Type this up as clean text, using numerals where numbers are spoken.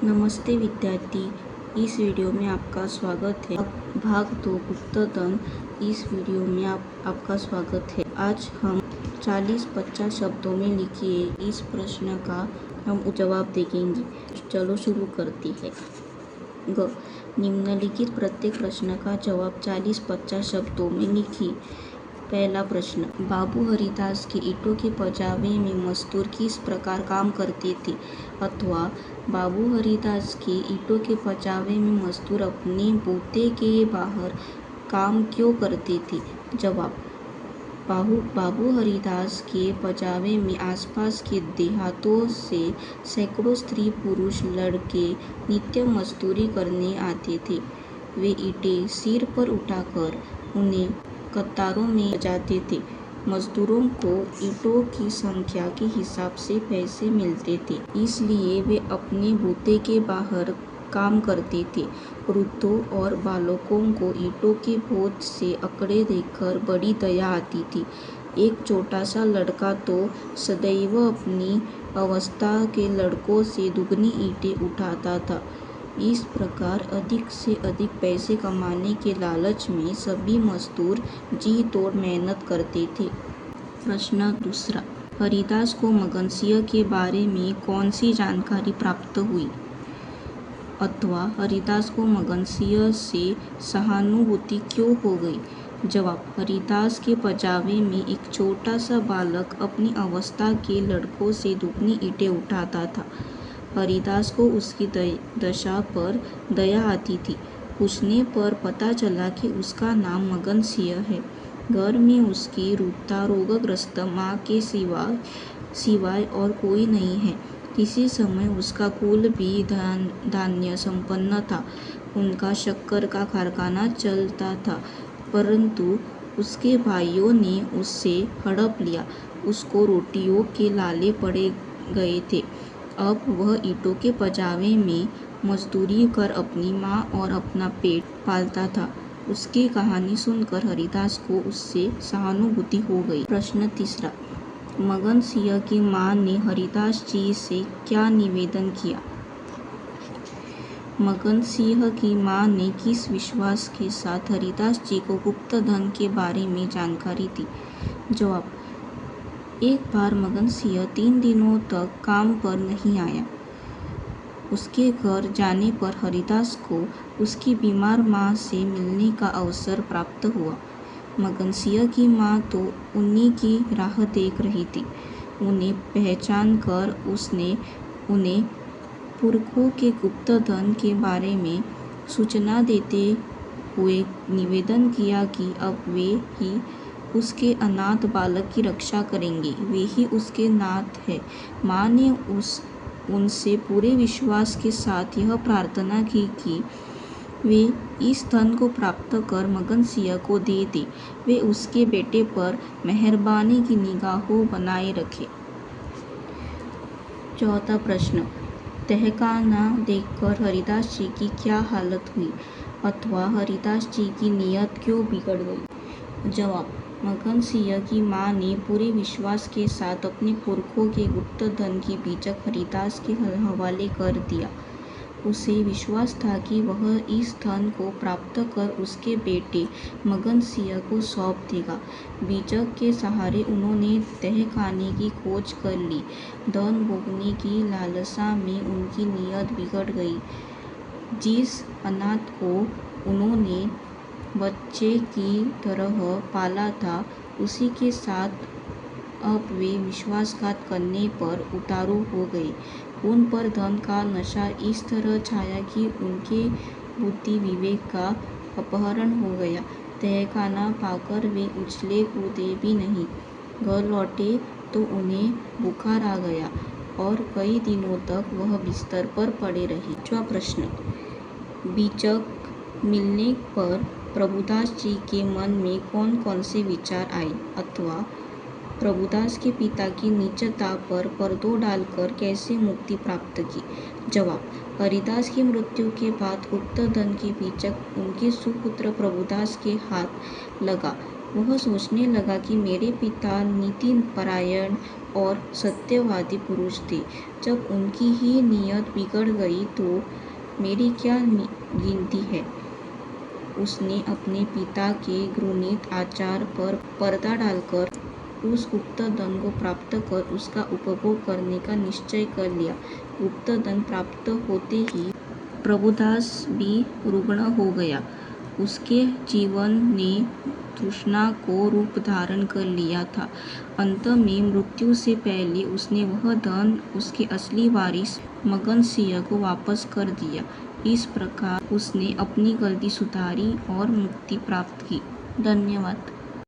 नमस्ते विद्यार्थी, इस वीडियो में आपका स्वागत है। भाग 2 गुप्तधन। इस वीडियो में आपका स्वागत है। आज हम 40-50 शब्दों में लिखिए इस प्रश्न का हम जवाब देखेंगे। चलो शुरू करते हैं। ग निम्नलिखित प्रत्येक प्रश्न का जवाब 40-50 शब्दों में लिखिए। पहला प्रश्न, बाबू हरिदास के ईंटों के पजावे में मजदूर किस प्रकार काम करते थे? अथवा बाबू हरिदास के ईंटों के पजावे में मजदूर अपने बूते के बाहर काम क्यों करते थे? जवाब, बाबू हरिदास के पजावे में आसपास के देहातों से सैकड़ों स्त्री पुरुष लड़के नित्य मजदूरी करने आते थे। वे ईंटें सिर पर उठाकर उन्हें कतारों में सजाते थे। मजदूरों को ईंटों की संख्या के हिसाब से पैसे मिलते थे, इसलिए वे अपने बूते के बाहर काम करते थे। वृद्धों और बालकों को ईंटों के बोझ से अकड़े देखकर बड़ी दया आती थी। एक छोटा सा लड़का तो सदैव अपनी अवस्था के लड़कों से दुगनी ईंटें उठाता था। इस प्रकार अधिक से अधिक पैसे कमाने के लालच में सभी मजदूर जी तोड़ मेहनत करते थे। प्रश्न दूसरा, हरिदास को मगनसिंह के बारे में कौन सी जानकारी प्राप्त हुई? अथवा हरिदास को मगनसिंह से सहानुभूति क्यों हो गई? जवाब, हरिदास के पजावे में एक छोटा सा बालक अपनी अवस्था के लड़कों से दुगनी ईंटें उठाता था। हरिदास को उसकी दशा पर दया आती थी। पूछने पर पता चला कि उसका नाम मगनसिंह है। घर में उसकी वृद्धा रोगग्रस्त माँ के सिवाय और कोई नहीं है। किसी समय उसका कुल भी धान्य संपन्न था। उनका शक्कर का कारखाना चलता था, परंतु उसके भाइयों ने उससे हड़प लिया। उसको रोटियों के लाले पड़े गए थे। अब वह ईंटों के पजावे में मजदूरी कर अपनी माँ और अपना पेट पालता था। उसकी कहानी सुनकर हरिदास को उससे सहानुभूति हो गई। प्रश्न तीसरा, मगनसिंह की माँ ने हरिदास जी से क्या निवेदन किया? मगनसिंह की माँ ने किस विश्वास के साथ हरिदास जी को गुप्तधन के बारे में जानकारी दी? जवाब, एक बार मगनसिंह 3 दिनों तक काम पर नहीं आया। उसके घर जाने पर हरिदास को उसकी बीमार माँ से मिलने का अवसर प्राप्त हुआ। मगनसिंह की माँ तो उन्हीं की राह देख रही थी। उन्हें पहचान कर उसने उन्हें पुरखों के गुप्तधन के बारे में सूचना देते हुए निवेदन किया कि अब वे ही उसके अनाथ बालक की रक्षा करेंगे। वे ही उसके नाथ हैं। माँ ने उनसे पूरे विश्वास के साथ यह प्रार्थना की कि वे इस धन को प्राप्त कर मगनसिंह को दे दे। वे उसके बेटे पर मेहरबानी की निगाहों बनाए रखे। चौथा प्रश्न, तहखाना देखकर हरिदास जी की क्या हालत हुई? अथवा हरिदास जी की नीयत क्यों बिगड़ गई? जवाब, मगनसिंह की माँ ने पूरे विश्वास के साथ अपने पुरखों के गुप्तधन की बीजक हरिदास के हवाले कर दिया। उसे विश्वास था कि वह इस धन को प्राप्त कर उसके बेटे मगनसिंह को सौंप देगा। बीजक के सहारे उन्होंने तहखाने की खोज कर ली। धन भोगने की लालसा में उनकी नीयत बिगड़ गई। जिस अनाथ को उन्होंने बच्चे की तरह पाला था, उसी के साथ अब वे विश्वासघात करने पर उतारू हो गए। उन पर धन का नशा इस तरह छाया कि उनके बुद्धि विवेक का अपहरण हो गया। तहखाना पाकर वे उछले कूदे भी नहीं। घर लौटे तो उन्हें बुखार आ गया और कई दिनों तक वह बिस्तर पर पड़े रहे। पांचवा प्रश्न, बीजक मिलने पर प्रभुदास जी के मन में कौन कौन से विचार आए? अथवा प्रभुदास के पिता की नीचता पर पर्दो डालकर कैसे मुक्ति प्राप्त की? जवाब, हरिदास की मृत्यु के बाद गुप्तधन की बीजक उनके सुपुत्र प्रभुदास के हाथ लगा। वह सोचने लगा कि मेरे पिता नीतिपरायण और सत्यवादी पुरुष थे। जब उनकी ही नीयत बिगड़ गई तो मेरी क्या गिनती है। उसने अपने पिता के घृणित आचार पर पर्दा डालकर उस गुप्त धन को प्राप्त कर उसका उपभोग करने का निश्चय कर लिया। गुप्त धन प्राप्त होते ही प्रभुदास भी रुग्ण हो गया। उसके जीवन ने तृष्णा को रूप धारण कर लिया था। अंत में मृत्यु से पहले उसने वह धन उसके असली वारिस मगन सिंह को वापस कर दिया। इस प्रकार उसने अपनी गलती सुधारी और मुक्ति प्राप्त की। धन्यवाद।